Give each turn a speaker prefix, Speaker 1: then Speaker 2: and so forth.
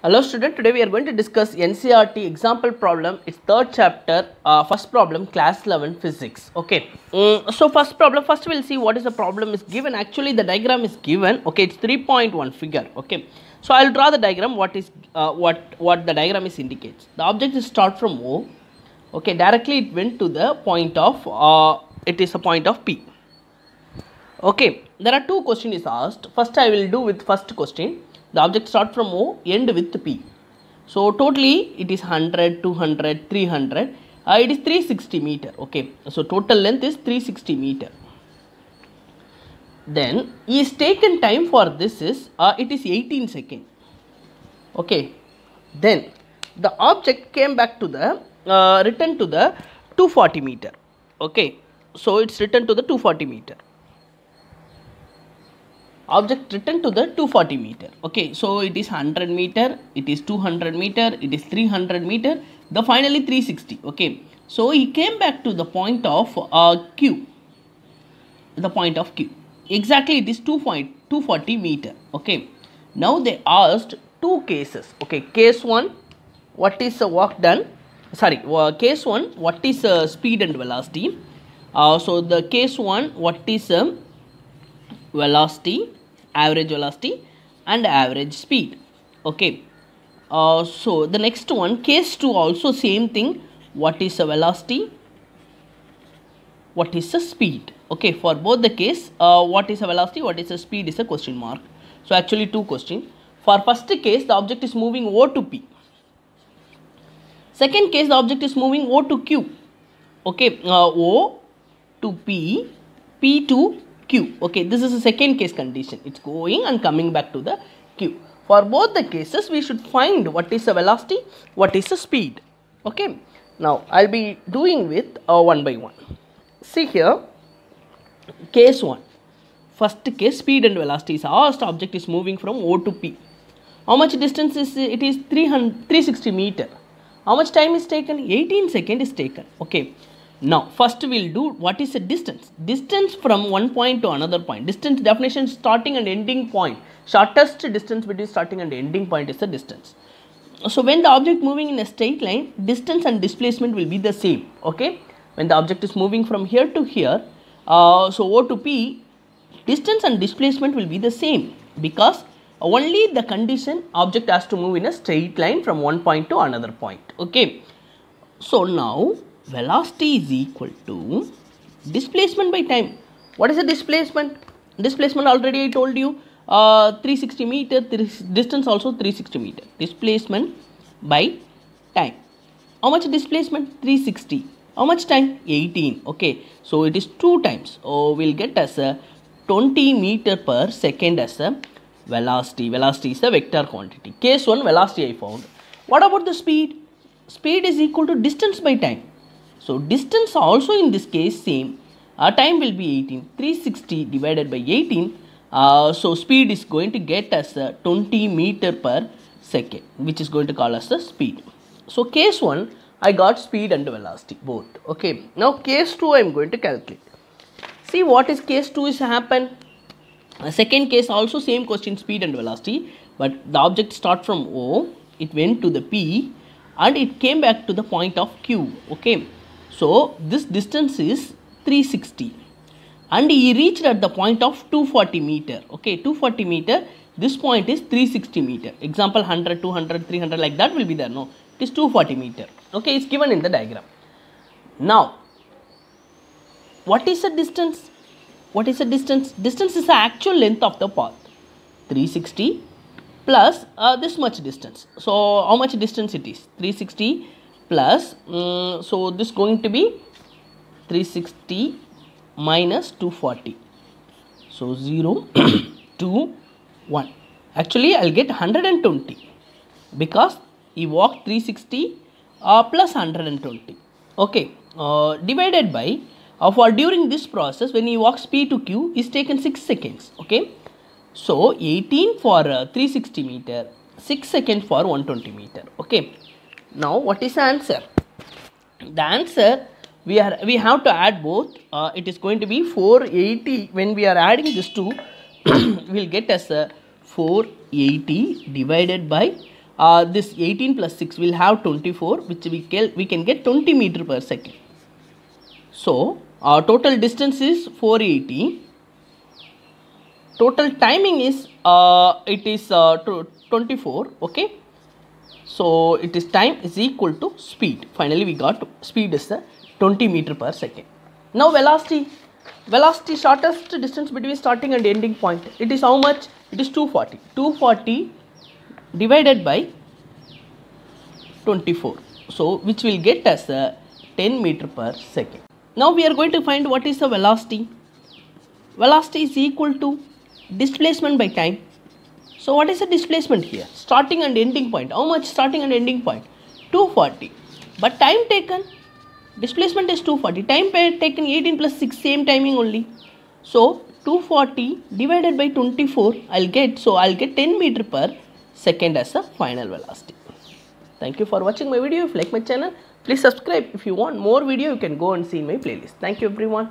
Speaker 1: Hello student, today we are going to discuss NCERT example problem. It's third chapter, first problem, class 11 physics. Okay, so first problem, first we'll see what is the problem is given. Actually the diagram is given. Okay, it's 3.1 figure. Okay, so I'll draw the diagram. What is what the diagram is indicates. The object is start from O. Okay, directly it went to the point of it is a point of P. Okay, there are two questions is asked. First I will do with first question. The object start from O, end with P. So totally it is 100, 200, 300. It is 360 meter. Okay, so total length is 360 meter. Then is taken time for this is it is 18 seconds. Okay, then the object came back to the return to the 240 meter. Okay, so it's returned to the 240 meter. Object returned to the 240 meter. Okay, so it is 100 meter, it is 200 meter, it is 300 meter, the finally 360. Okay, so he came back to the point of Q. The point of Q. Exactly it is 240 meter. Okay, now they asked two cases. Okay, case 1, what is the work done? Sorry, case 1, what is speed and velocity? So the case 1, what is velocity, average velocity and average speed. Okay, so the next one, case 2, also same thing. What is the velocity, what is the speed? Okay, for both the case, what is the velocity, what is the speed is a question mark. So actually two questions. For first case, the object is moving O to P. Second case, the object is moving O to Q. Okay, O to P, P to Q. Okay, this is a second case condition. It's going and coming back to the Q. For both the cases, we should find what is the velocity, what is the speed. Okay, now I'll be doing with one by one. See here, case 1. First case, speed and velocity is asked. Object is moving from O to P. How much distance is it? Is 360 meter. How much time is taken? 18 seconds is taken. Okay. Now, first we will do what is the distance. Distance from one point to another point. Distance definition, starting and ending point. Shortest distance between starting and ending point is the distance. So, when the object moving in a straight line, distance and displacement will be the same. Okay. When the object is moving from here to here, so O to P, distance and displacement will be the same, because only the condition object has to move in a straight line from one point to another point. Okay. So, now velocity is equal to displacement by time. What is the displacement? Displacement already I told you, 360 meter, distance also 360 meter. Displacement by time. How much displacement? 360. How much time? 18. Okay, so it is 2 times. Oh, we'll get as a 20 meter per second as a velocity. Velocity is a vector quantity. Case 1, velocity I found. What about the speed? Speed is equal to distance by time. So, distance also in this case same. Time will be 18. 360 divided by 18. So, speed is going to get as 20 meter per second, which is going to call us the speed. So, case 1, I got speed and velocity both. Okay. Now, case 2 I am going to calculate. See what is case 2 is happen. Second case also same question, speed and velocity. But the object start from O. It went to the P. And it came back to the point of Q. Okay. So, this distance is 360 and he reached at the point of 240 meter. Okay, 240 meter, this point is 360 meter. Example 100, 200, 300 like that will be there. No, it is 240 meter. Okay, it's given in the diagram. Now, what is the distance? What is the distance? Distance is the actual length of the path. 360 plus this much distance. So, how much distance it is? 360 plus, so this going to be 360 minus 240. So, 0, 2, 1. Actually, I will get 120 because he walked 360 plus 120. Okay, divided by, for during this process, when he walks P to Q, is taken 6 seconds. Okay, so 18 for 360 meter, 6 seconds for 120 meter. Okay. Now, what is the answer? The answer, we have to add both. It is going to be 480. When we are adding this two, we will get as a 480 divided by this 18 plus 6 will have 24, which we can get 20 meter per second. So our total distance is 480. Total timing is 24. Okay, so it is time is equal to speed. Finally we got speed is 20 meter per second. Now velocity shortest distance between starting and ending point, it is how much? It is 240 divided by 24, so which will get as 10 meter per second. Now we are going to find what is the velocity. Velocity is equal to displacement by time. So what is the displacement here? Starting and ending point. How much starting and ending point? 240. But time taken, displacement is 240. Time taken 18 plus 6, same timing only. So 240 divided by 24 I'll get 10 meter per second as a final velocity. Thank you for watching my video. If you like my channel, please subscribe. If you want more video, you can go and see my playlist. Thank you everyone.